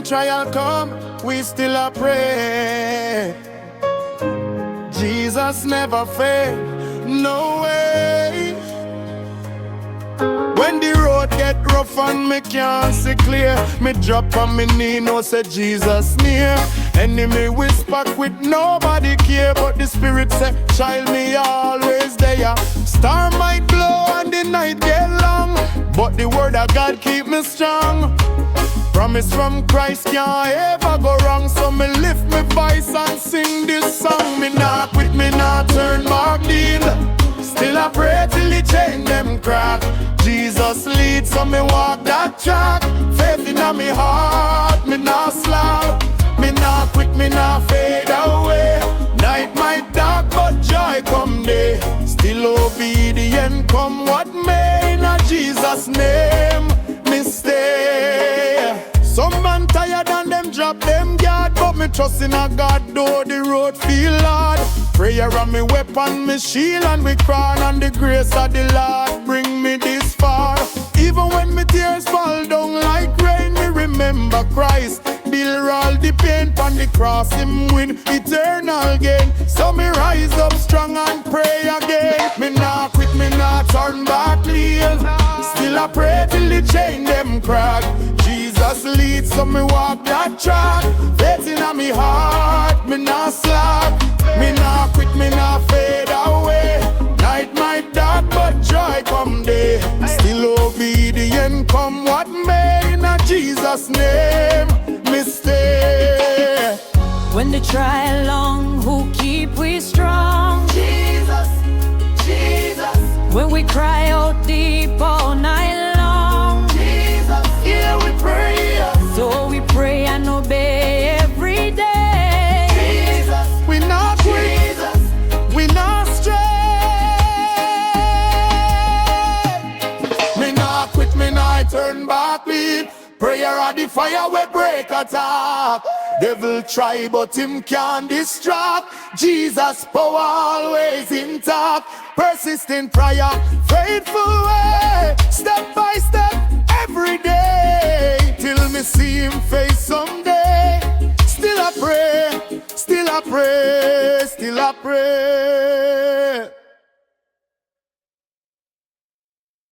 trial come, we still a pray. Jesus never fail, no way. When the road get rough and me can't see clear, me drop on me knee, no say Jesus near. Enemy whisper with nobody care, but the Spirit say, child, me always there. Star might blow and the night get long, but the word of God keep me strong. Promise from Christ can't ever go wrong, so me lift me voice and sing this song. Me not quit, me not turn back deal. Still I pray till the chain them crack. Jesus lead, so me walk that track. Faith in me heart, me not slack. Me not quit, me not fade away. Night might dark, but joy come day. Still obedient, come what may. In Jesus' name, me stay. Some man tired and them drop them guard, but me trust in a God, though the road feel hard. Prayer and me weapon, me shield and me crown, and the grace of the Lord bring me this far. Even when me tears fall down like rain, me remember Christ bear all the pain on the cross, him win eternal gain. So me rise up strong and pray again. Me not quit, me not turn back clear. Still I pray till the chain them crack. Jesus lead, so me walk that track. Faith in me heart, me not slack. Me not quit, me not fade away. Night might dark, but joy come day. Still obedient, come what may. In Jesus' name, me stay. When the trial long, who keep we strong? Jesus, Jesus. When we cry out deep all night long, Jesus, yeah, we pray. so we pray and obey every day. Jesus, we not quit. Jesus, we not stray. Me not quit, me not turn back lead. Prayer are the fire we break attack. Devil try but him can't distract. Jesus power always intact. Persistent prayer, faithful way. Step by step, every day. Till me see him face someday. Still I pray, still I pray, still I pray.